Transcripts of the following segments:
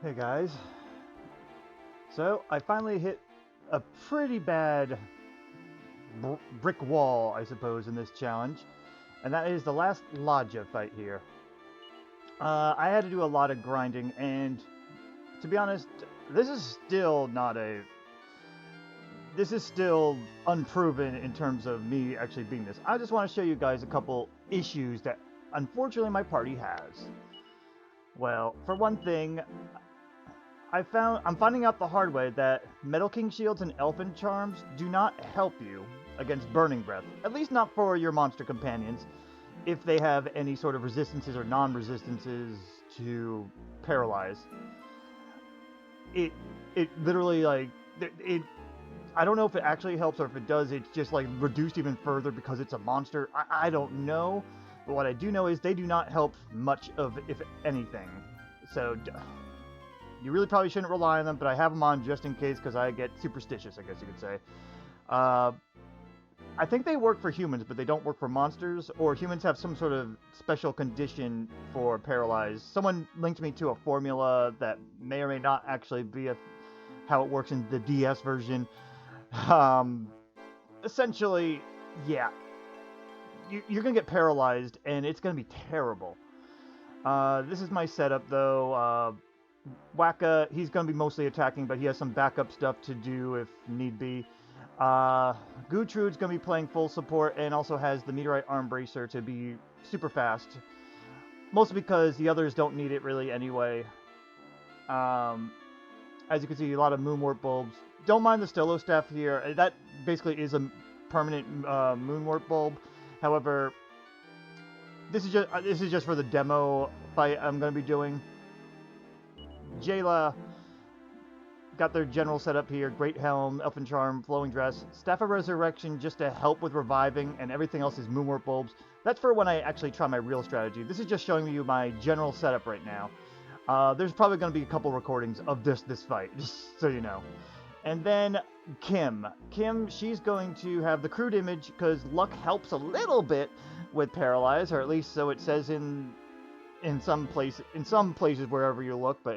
Hey guys, so I finally hit a pretty bad brick wall, I suppose, in this challenge, and that is the last Lodja fight here. I had to do a lot of grinding, and to be honest, this is still not a... This is still unproven in terms of me actually beating this. I just want to show you guys a couple issues that unfortunately my party has. Well, for one thing, I'm finding out the hard way that Metal King Shields and Elfin Charms do not help you against Burning Breath. At least not for your monster companions, if they have any sort of resistances or non-resistances to Paralyze. It literally, like, I don't know if it actually helps, or if it does, it's just, like, reduced even further because it's a monster. I don't know, but what I do know is they do not help much of, if anything. So... you really probably shouldn't rely on them, but I have them on just in case because I get superstitious, I guess you could say. I think they work for humans, but they don't work for monsters, or humans have some sort of special condition for paralyzed. Someone linked me to a formula that may or may not actually be how it works in the DS version. Essentially, yeah. You're going to get paralyzed, and it's going to be terrible. This is my setup, though. Wacka, he's going to be mostly attacking, but he has some backup stuff to do if need be. Gutrude's going to be playing full support and also has the Meteorite Arm Bracer to be super fast. Mostly because the others don't need it really anyway. As you can see, a lot of Moonwarp bulbs. Don't mind the Stolo Staff here. That basically is a permanent Moonwarp bulb. However, this is just for the demo fight I'm going to be doing. Jayla got their general setup here. Great Helm, Elfin Charm, Flowing Dress, Staff of Resurrection just to help with reviving, and everything else is Moonwarp bulbs. That's for when I actually try my real strategy. This is just showing you my general setup right now. There's probably going to be a couple recordings of this fight, just so you know. And then Kim. Kim, she's going to have the crude image because luck helps a little bit with Paralyze, or at least so it says in some places wherever you look, but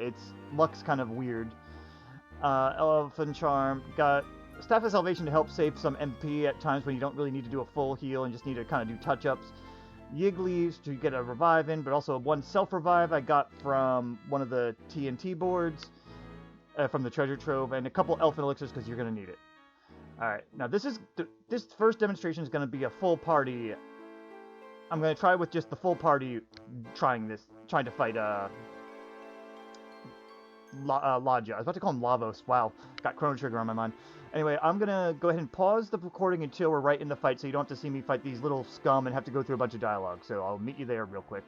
luck's kind of weird. Elfin Charm, got Staff of Salvation to help save some MP at times when you don't really need to do a full heal and just need to kind of do touch-ups. Yig Leaves to get a revive in, but also one self-revive I got from one of the TNT boards from the treasure trove, and a couple Elfin Elixirs because you're going to need it. Alright, now this first demonstration is going to be a full party. I'm going to try with just the full party trying to fight Lodja. I was about to call him Lavos. Wow, got Chrono Trigger on my mind. Anyway, I'm going to go ahead and pause the recording until we're right in the fight so you don't have to see me fight these little scum and have to go through a bunch of dialogue. So I'll meet you there real quick.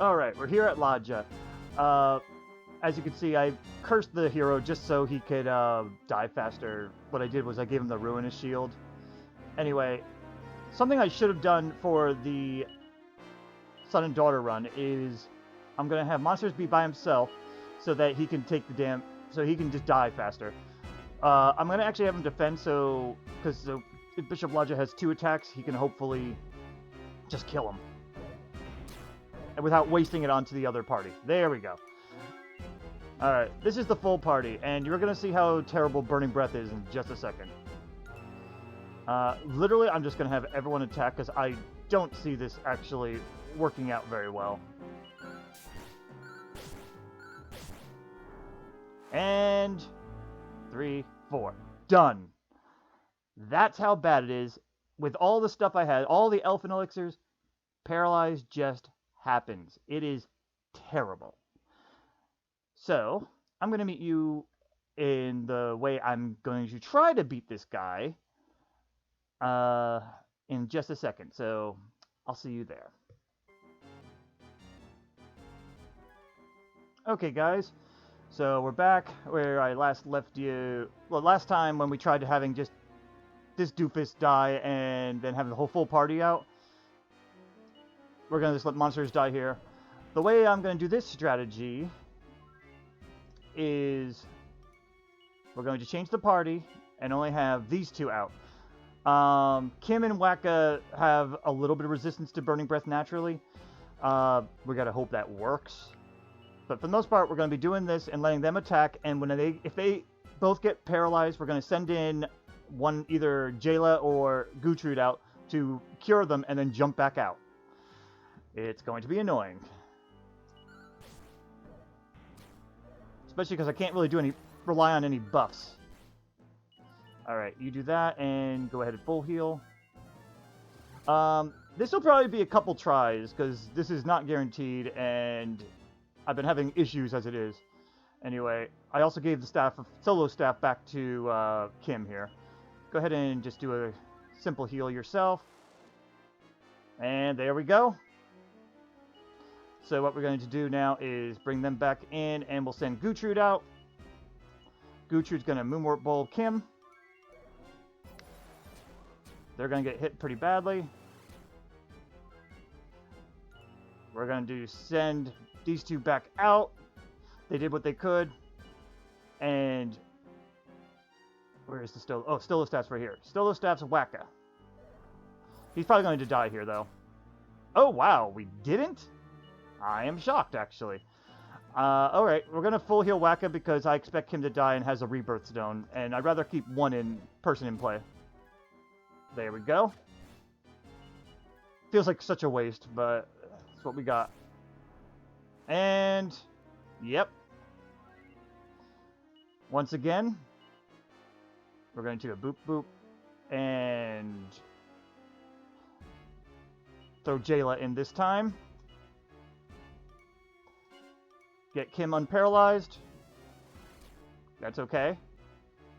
Alright, we're here at Lodja. As you can see, I cursed the hero just so he could die faster. What I did was I gave him the Ruinous Shield. Anyway, something I should have done for the Son and Daughter run is I'm going to have Monsters be by himself so that he can take the so he can just die faster. I'm going to actually have him defend because if Bishop Lodja has 2 attacks, he can hopefully just kill him. And without wasting it onto the other party. There we go. Alright, this is the full party, and you're going to see how terrible Burning Breath is in just a second. Literally, I'm just going to have everyone attack, because I don't see this actually working out very well. And 3, 4. Done. That's how bad it is. With all the stuff I had, all the Elfin Elixirs, Paralyze just happens. It is terrible. So, I'm going to meet you in the way I'm going to try to beat this guy in just a second. So, I'll see you there. Okay, guys. So, we're back where I last left you. Well, last time when we tried having just this doofus die and then having the whole full party out. We're going to just let monsters die here. The way I'm going to do this strategy is we're going to change the party and only have these 2 out. Kim and Wacka have a little bit of resistance to Burning Breath naturally. We gotta hope that works. But for the most part, we're gonna be doing this and letting them attack. And if they both get paralyzed, we're gonna send in one, either Jayla or Gutrud out to cure them and then jump back out. It's going to be annoying. Especially because I can't really rely on any buffs. Alright, you do that and go ahead and full heal. This will probably be a couple tries because this is not guaranteed and I've been having issues as it is. Anyway, I also gave the solo staff back to Kim here. Go ahead and just do a simple heal yourself. And there we go. So what we're going to do now is bring them back in and we'll send Gutrud out. Gutrud's going to Moonwort Bowl Kim. They're going to get hit pretty badly. We're going to send these two back out. They did what they could. And where is the Stolo? Oh, Stolostaff's right here. Stolostaff's Wacka. He's probably going to die here, though. Oh, wow. We didn't? I am shocked, actually. Alright, we're going to full heal Wacka because I expect him to die and has a rebirth stone. And I'd rather keep one person in play. There we go. Feels like such a waste, but that's what we got. And, yep. Once again, we're going to do a boop boop and throw Jayla in this time. Get Kim unparalyzed. That's okay.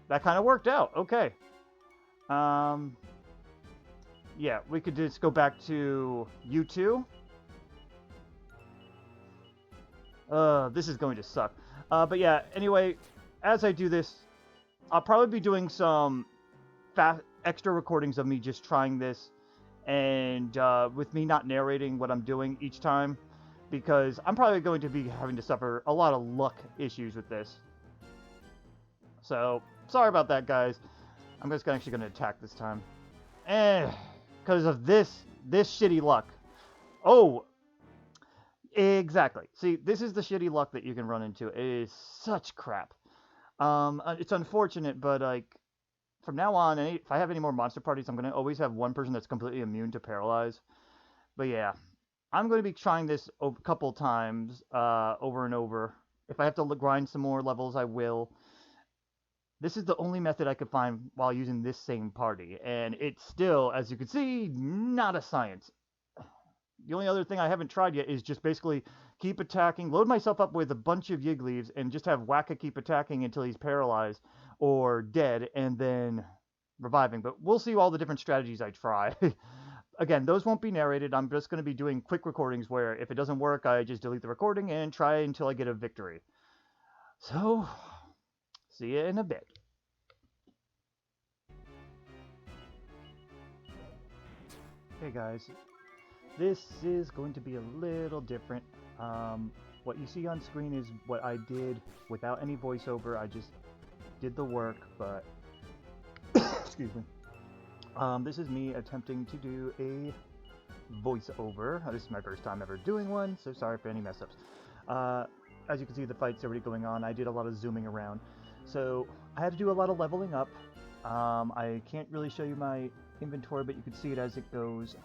That kind of worked out. Okay. Yeah, we could just go back to you two. This is going to suck. But yeah, anyway, as I do this, I'll probably be doing some extra recordings of me just trying this, and with me not narrating what I'm doing each time, because I'm probably going to be having to suffer a lot of luck issues with this. So, sorry about that, guys. I'm just actually going to attack this time. Because of this shitty luck. Oh, exactly. See, this is the shitty luck that you can run into. It is such crap. It's unfortunate, but like from now on, if I have any more monster parties, I'm gonna always have one person that's completely immune to paralyze. But yeah, I'm going to be trying this a couple times, over and over. If I have to grind some more levels, I will. This is the only method I could find while using this same party, and it's still, as you can see, not a science. The only other thing I haven't tried yet is just basically keep attacking, load myself up with a bunch of Yig Leaves, and just have Wacka keep attacking until he's paralyzed or dead, and then reviving. But we'll see all the different strategies I try. Again, those won't be narrated. I'm just going to be doing quick recordings where if it doesn't work, I just delete the recording and try until I get a victory. So, see you in a bit. Hey guys, this is going to be a little different. What you see on screen is what I did without any voiceover. I just did the work, but excuse me. This is me attempting to do a voiceover. This is my first time ever doing one, so sorry for any mess-ups. As you can see, the fight's already going on. I did a lot of zooming around, so I had to do a lot of leveling up. I can't really show you my inventory, but you can see it as it goes.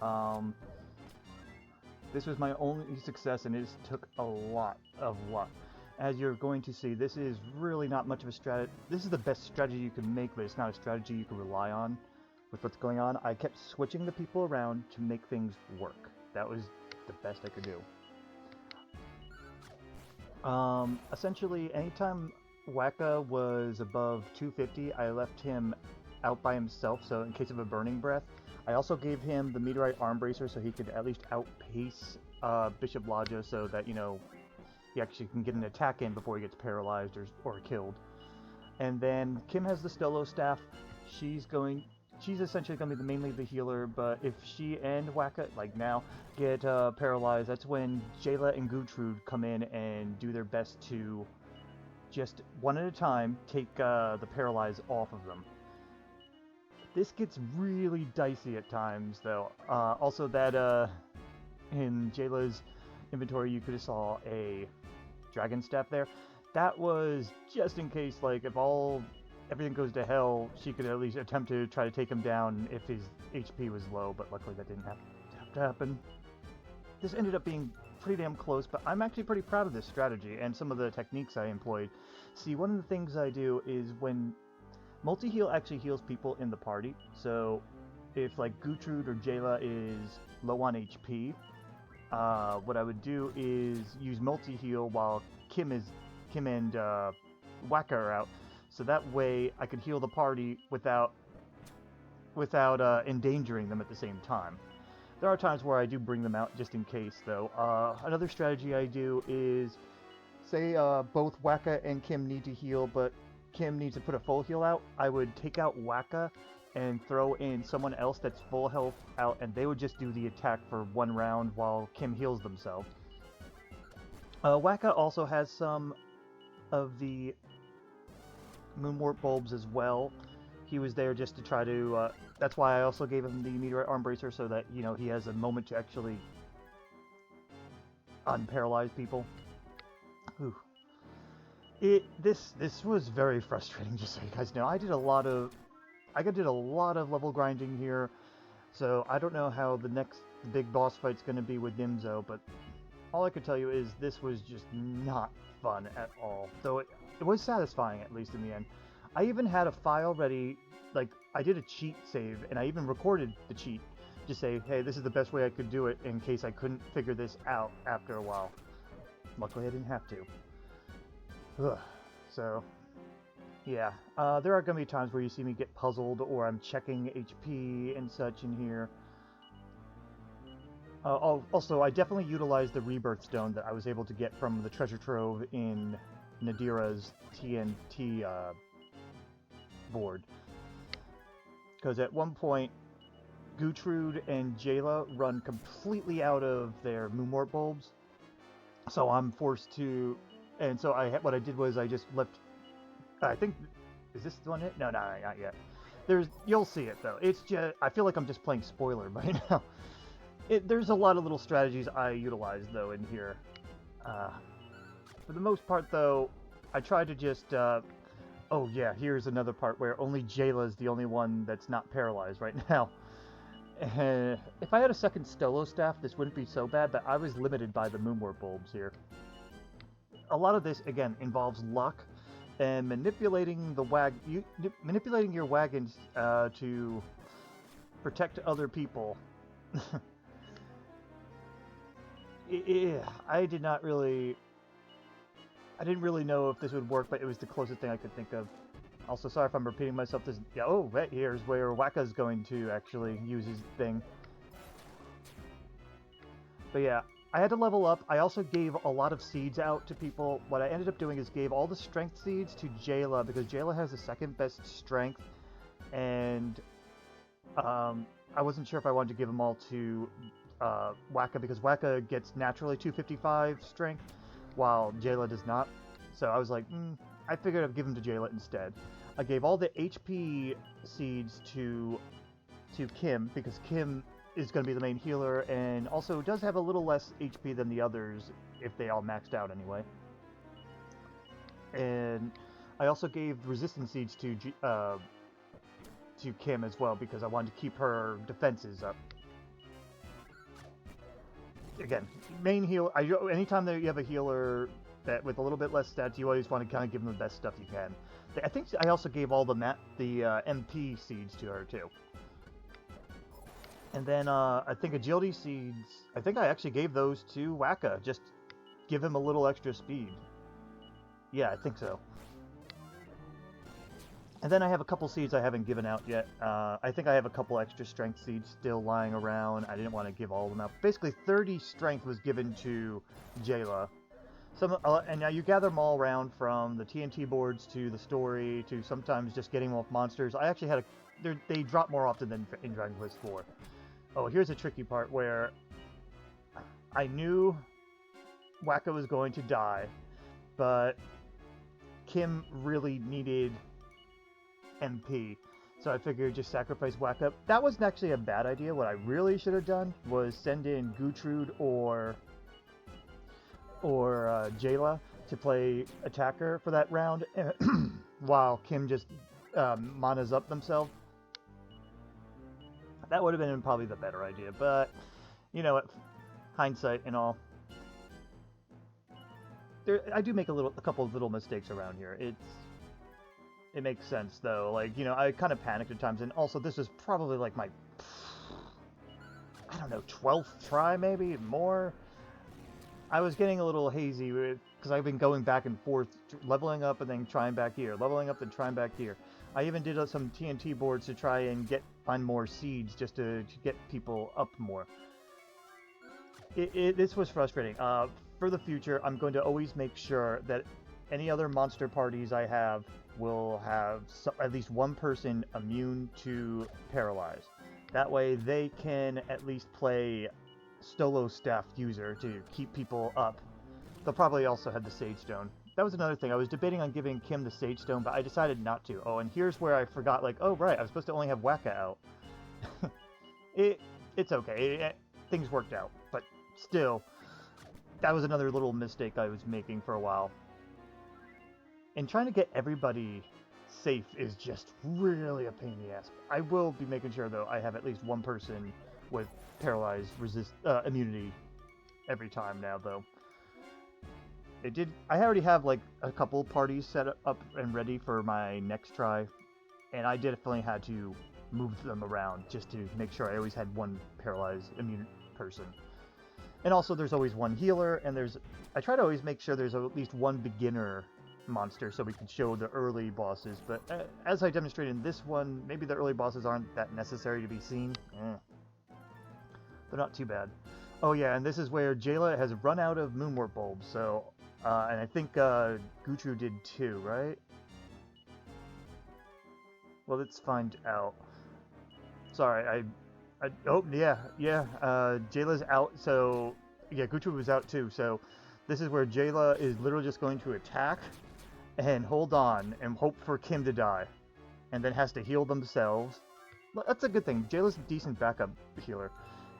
This was my only success, and it took a lot of luck. As you're going to see, this is really not much of a strategy. This is the best strategy you can make, but it's not a strategy you can rely on with what's going on. I kept switching the people around to make things work. That was the best I could do. Essentially, anytime Wacka was above 250, I left him out by himself, so in case of a burning breath. I also gave him the meteorite arm bracer so he could at least outpace Bishop Lodja, so that, you know, he actually can get an attack in before he gets paralyzed or killed. And then Kim has the Stolo staff. She's essentially going to be mainly the healer, but if she and Wacka, like now, get paralyzed, that's when Jayla and Gutrud come in and do their best to just one at a time take the paralyze off of them. This gets really dicey at times, though. Also, that in Jayla's inventory, you could have saw a dragon staff there. That was just in case, like, if everything goes to hell, she could at least attempt to try to take him down if his HP was low, but luckily that didn't have to happen. This ended up being pretty damn close, but I'm actually pretty proud of this strategy and some of the techniques I employed. See, one of the things I do is when multi-heal actually heals people in the party, so if like Gertrude or Jayla is low on HP, what I would do is use multi-heal while Kim and Waka are out, so that way I could heal the party without endangering them at the same time. There are times where I do bring them out just in case, though. Another strategy I do is, say both Waka and Kim need to heal, but Kim needs to put a full heal out. I would take out Waka and throw in someone else that's full health out, and they would just do the attack for one round while Kim heals themselves. Waka also has some of the Moonwort bulbs as well. He was there just to try to, that's why I also gave him the Meteorite Arm Bracer, so that, you know, he has a moment to actually unparalyze people. Ooh. This was very frustrating, just so you guys know. I did a lot of level grinding here, so I don't know how the next big boss fight's going to be with Nimzo, but all I could tell you is this was just not fun at all. Though it was satisfying, at least in the end. I even had a file ready, like, I did a cheat save, and I even recorded the cheat to say, hey, this is the best way I could do it in case I couldn't figure this out after a while. Luckily, I didn't have to. Ugh. So, yeah. There are going to be times where you see me get puzzled, or I'm checking HP and such in here. Also, I definitely utilized the Rebirth Stone that I was able to get from the treasure trove in Nadira's TNT board. Because at one point, Gertrude and Jayla run completely out of their Moonwort bulbs. So I'm forced to... And so what I did was I just left... I think... Is this the one hit? No, not yet. You'll see it, though. It's just... I feel like I'm just playing spoiler by now. There's a lot of little strategies I utilize, though, in here. For the most part, though, I try to just... oh, yeah, here's another part where only Jayla is the only one that's not paralyzed right now. If I had a second Stolo staff, this wouldn't be so bad, but I was limited by the Moonwort bulbs here. A lot of this, again, involves luck and manipulating manipulating your wagons to protect other people. I didn't really know if this would work, but it was the closest thing I could think of. Also, sorry if I'm repeating myself. Here's where Waka's going to actually use his thing. But yeah, I had to level up. I also gave a lot of seeds out to people. What I ended up doing is gave all the strength seeds to Jayla, because Jayla has the second best strength, and I wasn't sure if I wanted to give them all to Waka, because Waka gets naturally 255 strength, while Jayla does not. So I was like, I figured I'd give them to Jayla instead. I gave all the HP seeds to Kim, because Kim is going to be the main healer, and also does have a little less HP than the others, if they all maxed out anyway. And I also gave resistance seeds to Kim as well, because I wanted to keep her defenses up. Again, main heal. Anytime that you have a healer that with a little bit less stats, you always want to kind of give them the best stuff you can. I think I also gave all the MP seeds to her too. And then I think agility seeds. I think I actually gave those to Waka. Just give him a little extra speed. Yeah, I think so. And then I have a couple seeds I haven't given out yet. I think I have a couple extra strength seeds still lying around. I didn't want to give all of them out. Basically, 30 strength was given to Jayla. And now you gather them all around, from the TNT boards to the story to sometimes just getting them off monsters. I actually had they drop more often than in Dragon Quest IV. Oh, here's a tricky part where I knew Waka was going to die, but Kim really needed MP, so I figured just sacrifice Waka. That wasn't actually a bad idea. What I really should have done was send in Gertrude or or Jayla to play attacker for that round, while Kim just manas up themselves. That would have been probably the better idea, but you know what, hindsight and all. I do make a couple of little mistakes around here. It makes sense though. Like, you know, I kind of panicked at times, and also this is probably like my, I don't know, 12th try maybe more. I was getting a little hazy because I've been going back and forth, leveling up and then trying back here, leveling up and trying back here. I even did some TNT boards to try and find more seeds just to get people up more. This was frustrating. For the future, I'm going to always make sure that any other monster parties I have will have at least one person immune to paralyze. That way they can at least play Stolo staff user to keep people up. They'll probably also have the Sage Stone. That was another thing. I was debating on giving Kim the Sage Stone, but I decided not to. Oh, and here's where I forgot, like, oh right, I was supposed to only have Waka out. It's okay. Things worked out, but still, that was another little mistake I was making for a while. And trying to get everybody safe is just really a pain in the ass. I will be making sure, though, I have at least one person with paralyzed immunity every time now, though. I already have, like, a couple parties set up and ready for my next try, and I definitely had to move them around just to make sure I always had one paralyzed immune person. And also, there's always one healer, and I try to always make sure there's at least one beginner monster so we can show the early bosses, but as I demonstrated in this one, maybe the early bosses aren't that necessary to be seen. They're not too bad. Oh yeah, and this is where Jayla has run out of Moonwort bulbs, so, and I think Gutru did too, right? Well, let's find out. Sorry, oh, yeah, Jayla's out, so, yeah, Gutru was out too, so this is where Jayla is literally just going to attack and hold on and hope for Kim to die, and then has to heal themselves. That's a good thing. Jayla's a decent backup healer.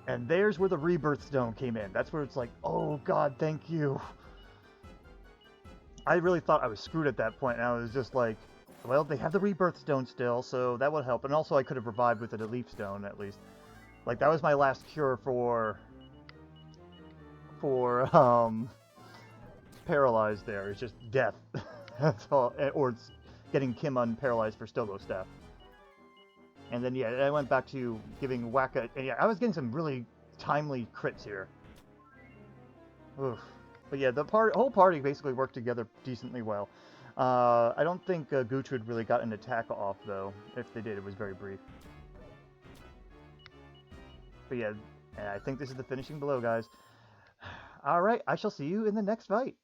And there's where the Rebirth Stone came in. That's where it's like, oh god, thank you. I really thought I was screwed at that point, and I was just like, well, they have the Rebirth Stone still, so that would help. And also I could have revived with a Leaf Stone, at least. Like, that was my last cure for paralyzed there. It's just death. That's all. Or it's getting Kim unparalyzed for Stolo Staff. And then, yeah, I went back to giving Waka... Yeah, I was getting some really timely crits here. Oof. But yeah, the whole party basically worked together decently well. I don't think Gutrid really got an attack off, though. If they did, it was very brief. But yeah, I think this is the finishing blow, guys. Alright, I shall see you in the next fight.